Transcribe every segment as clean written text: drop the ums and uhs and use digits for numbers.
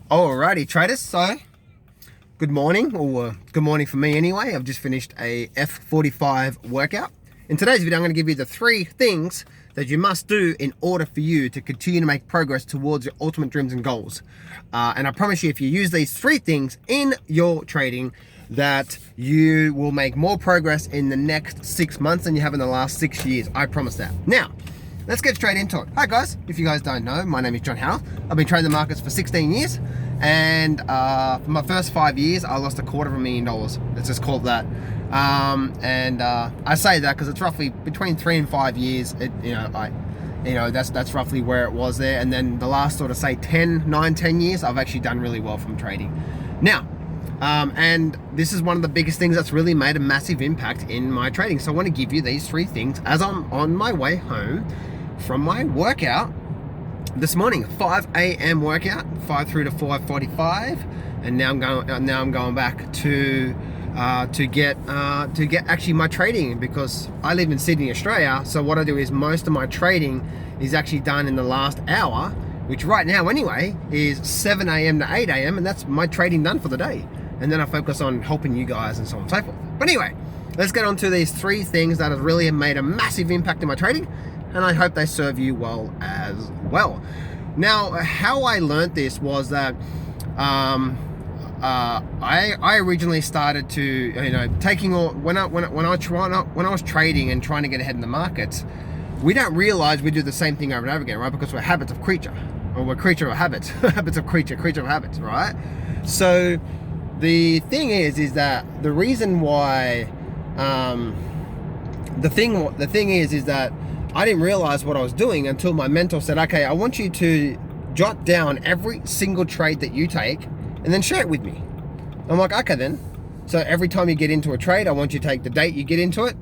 Alrighty, traders. So, good morning, or good morning for me anyway. I've just finished a F45 workout. In today's video, I'm going to give you the 3 things that you must do in order for you to continue to make progress towards your ultimate dreams and goals. And I promise you, if you use these 3 things in your trading, that you will make more progress in the next 6 months than you have in the last 6 years. I promise that. Now, let's get straight into it. Hi guys, if you guys don't know, my name is John Howell. I've been trading the markets for 16 years, and for my first 5 years, I lost $250,000. Let's just call it that. I say that because it's roughly between 3 and 5 years. That's roughly where it was there. And then the last sort of say 10 years, I've actually done really well from trading. Now, and this is one of the biggest things that's really made a massive impact in my trading. So I want to give you these 3 things as I'm on my way home from my workout this morning. 5 a.m. workout, 5 through to 5:45, and now I'm going back to get actually my trading, because I live in Sydney, Australia. So what I do is most of my trading is actually done in the last hour, which right now anyway is 7 a.m. to 8 a.m. and that's my trading done for the day. And then I focus on helping you guys and so on and so forth. But anyway, let's get on to these 3 things that have really made a massive impact in my trading, and I hope they serve you well as well. Now, how I learned this was that I originally started to, when I was trading and trying to get ahead in the markets, we don't realize we do the same thing over and over again, right? Because we're habits of creature, or we're creature of habits, habits of creature of habits, right? So the thing is that the reason why, the thing is that I didn't realize what I was doing until my mentor said, okay, I want you to jot down every single trade that you take and then share it with me. I'm like, okay then. So every time you get into a trade, I want you to take the date you get into it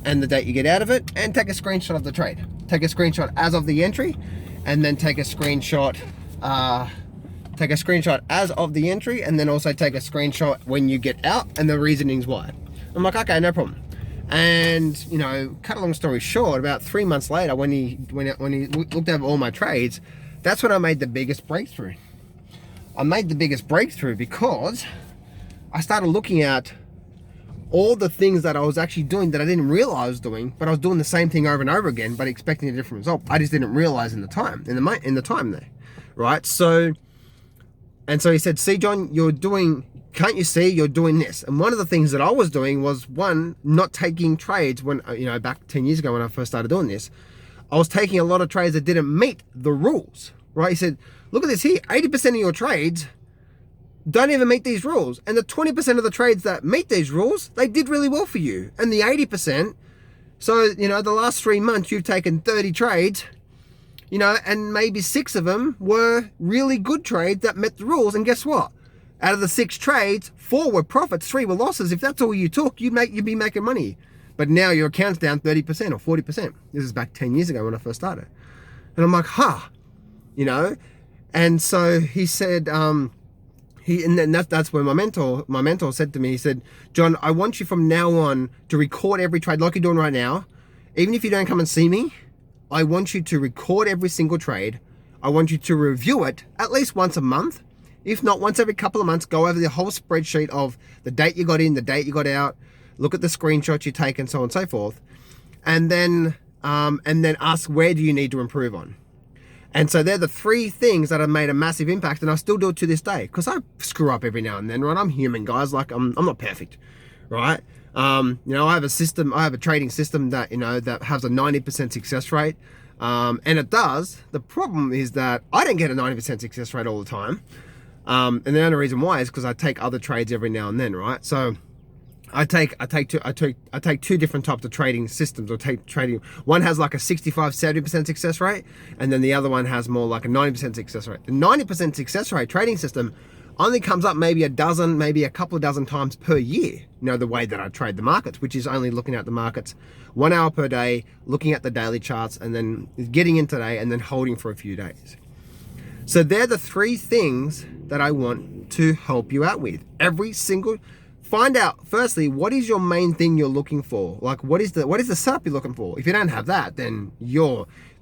and the date you get out of it, and take a screenshot of the trade. Take a screenshot as of the entry, and then take a screenshot as of the entry, and then also take a screenshot when you get out and the reasonings why. I'm like, okay, no problem. And cut a long story short, about 3 months later, when he looked over all my trades, that's when I made the biggest breakthrough. I made the biggest breakthrough because I started looking at all the things that I was actually doing that I didn't realize I was doing, but I was doing the same thing over and over again, but expecting a different result. I just didn't realize in the time there, right? So he said, see, John, can't you see you're doing this? And one of the things that I was doing was, one, not taking trades when, back 10 years ago when I first started doing this, I was taking a lot of trades that didn't meet the rules, right? He said, look at this here, 80% of your trades don't even meet these rules. And the 20% of the trades that meet these rules, they did really well for you. And the 80%, so, the last 3 months you've taken 30 trades, and maybe 6 of them were really good trades that met the rules. And guess what? Out of the 6 trades, 4 were profits, 3 were losses. If that's all you took, you'd be making money. But now your account's down 30% or 40%. This is back 10 years ago when I first started. And I'm like, And so he said, that's when my mentor said to me, he said, John, I want you from now on to record every trade like you're doing right now. Even if you don't come and see me, I want you to record every single trade. I want you to review it at least once a month. If not, once every couple of months, go over the whole spreadsheet of the date you got in, the date you got out, look at the screenshots you take, and so on and so forth. And then ask, where do you need to improve on? And so they're the 3 things that have made a massive impact, and I still do it to this day, because I screw up every now and then, right? I'm human, guys. Like, I'm not perfect, right? I have a trading system that, that has a 90% success rate. And it does. The problem is that I don't get a 90% success rate all the time. And the only reason why is because I take other trades every now and then, right? So I take 2 different types of trading systems, or take trading. One has like a 65-70% success rate, and then the other one has more like a 90% success rate. The 90% success rate trading system only comes up maybe a couple of dozen times per year. The way that I trade the markets, which is only looking at the markets 1 hour per day, looking at the daily charts, and then getting in today and then holding for a few days. So they're the 3 things that I want to help you out with. Find out, firstly, what is your main thing you're looking for? Like, what is the setup you're looking for? If you don't have that, then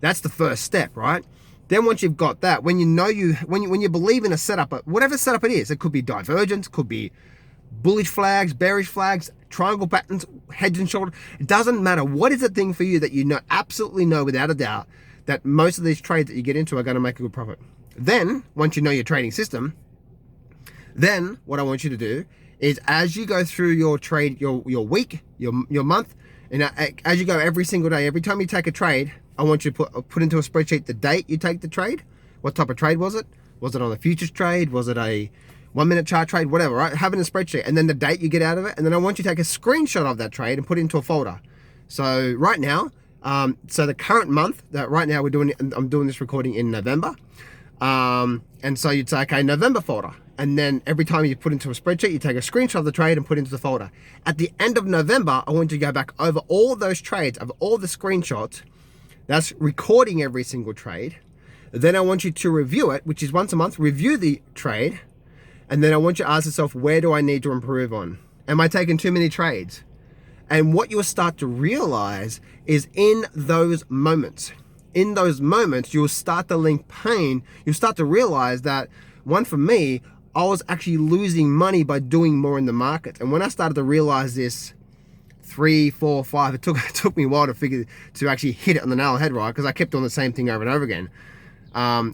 that's the first step, right? Then once you've got that, when you believe in a setup, whatever setup it is, it could be divergence, could be bullish flags, bearish flags, triangle patterns, head and shoulder. It doesn't matter. What is the thing for you that you know, absolutely know without a doubt, that most of these trades that you get into are going to make a good profit? Then, once you know your trading system, then what I want you to do is, as you go through your trade, your week, your month, and as you go every single day, every time you take a trade, I want you to put into a spreadsheet the date you take the trade. What type of trade was it? Was it on a futures trade? Was it a 1 minute chart trade? Whatever, right? Have it in a spreadsheet, and then the date you get out of it, and then I want you to take a screenshot of that trade and put it into a folder. So right now, so the current month that right now I'm doing this recording in November, and so you'd say, okay, November folder, and then every time you put into a spreadsheet, you take a screenshot of the trade and put it into the folder. At the end of November, I want you to go back over all those trades, of all the screenshots. That's recording every single trade. Then I want you to review it, which is once a month, review the trade. And then I want you to ask yourself, where do I need to improve on? Am I taking too many trades? And what you'll start to realize is in those moments, you'll start to link pain. You'll start to realize that, one, for me, I was actually losing money by doing more in the market. And when I started to realize this 3, 4, 5, it took me a while to actually hit it on the nail on the head, right? Because I kept doing the same thing over and over again.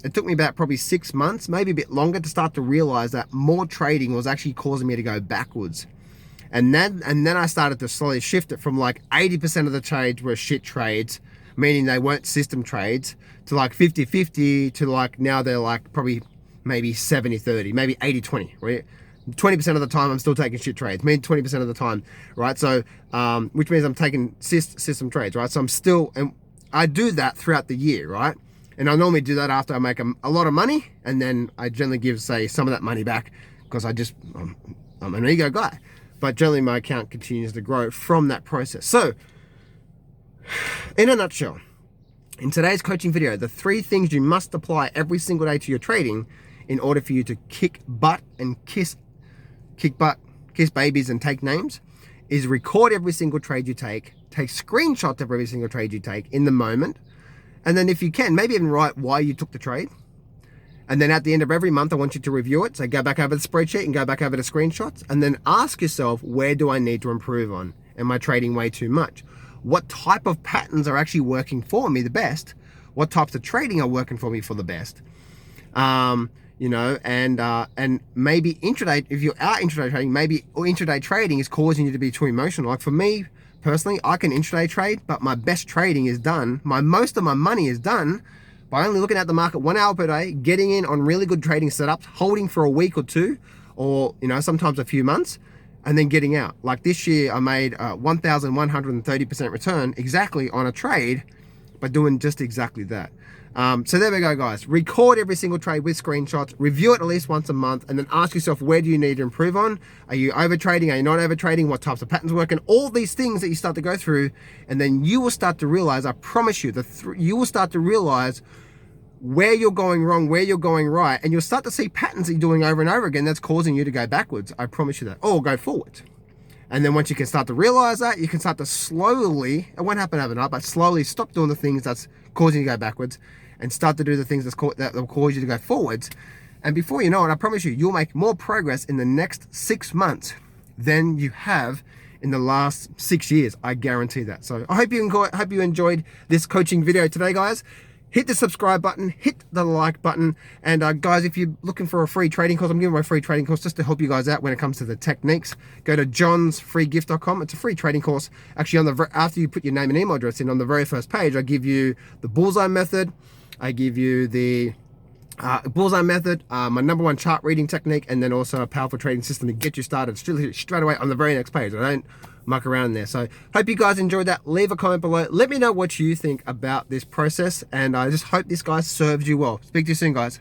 It took me about probably 6 months, maybe a bit longer, to start to realize that more trading was actually causing me to go backwards. And then I started to slowly shift it from like 80% of the trades were shit trades, meaning they weren't system trades, to like 50-50, to like now they're like probably maybe 70-30, maybe 80-20, right? 20% of the time I'm still taking shit trades, maybe 20% of the time, right? So, which means I'm taking system trades, right? So I'm still, and I do that throughout the year, right? And I normally do that after I make a lot of money, and then I generally give, say, some of that money back, because I'm an ego guy. But generally my account continues to grow from that process. So, in a nutshell, in today's coaching video, the 3 things you must apply every single day to your trading in order for you to kick butt and kiss babies and take names is record every single trade you take screenshots of every single trade you take in the moment, and then if you can, maybe even write why you took the trade. And then at the end of every month, I want you to review it. So go back over the spreadsheet and go back over the screenshots, and then ask yourself, where do I need to improve on? Am I trading way too much? What type of patterns are actually working for me the best? What types of trading are working for me for the best? You know, and maybe intraday, if you are intraday trading, maybe intraday trading is causing you to be too emotional. Like for me personally, I can intraday trade, but my best trading is done. Most of my money is done by only looking at the market 1 hour per day, getting in on really good trading setups, holding for a week or two, or, you know, sometimes a few months, and then getting out. Like this year, I made 1,130% return exactly on a trade by doing just exactly that. So there we go, guys. Record every single trade with screenshots, review it at least once a month, and then ask yourself, where do you need to improve on? Are you over trading? Are you not over trading? What types of patterns work? And all these things that you start to go through, and then you will start to realize, I promise you, you will start to realize where you're going wrong, where you're going right, and you'll start to see patterns that you're doing over and over again that's causing you to go backwards. I promise you that. Or go forward. And then once you can start to realize that, you can start to slowly, it won't happen overnight, but slowly stop doing the things that's causing you to go backwards and start to do the things that will cause you to go forwards. And before you know it, I promise you, you'll make more progress in the next 6 months than you have in the last 6 years. I guarantee that. So I hope you enjoyed this coaching video today, guys. Hit the subscribe button, hit the like button, and guys, if you're looking for a free trading course, I'm giving away a free trading course just to help you guys out when it comes to the techniques. Go to johnsfreegift.com. It's a free trading course. Actually, after you put your name and email address in, on the very first page, I give you the bullseye method. I give you the bullseye method, my #1 chart reading technique, and then also a powerful trading system to get you started straight away on the very next page. I don't muck around in there. So hope you guys enjoyed that. Leave a comment below. Let me know what you think about this process, and I just hope this guy serves you well. Speak to you soon, guys.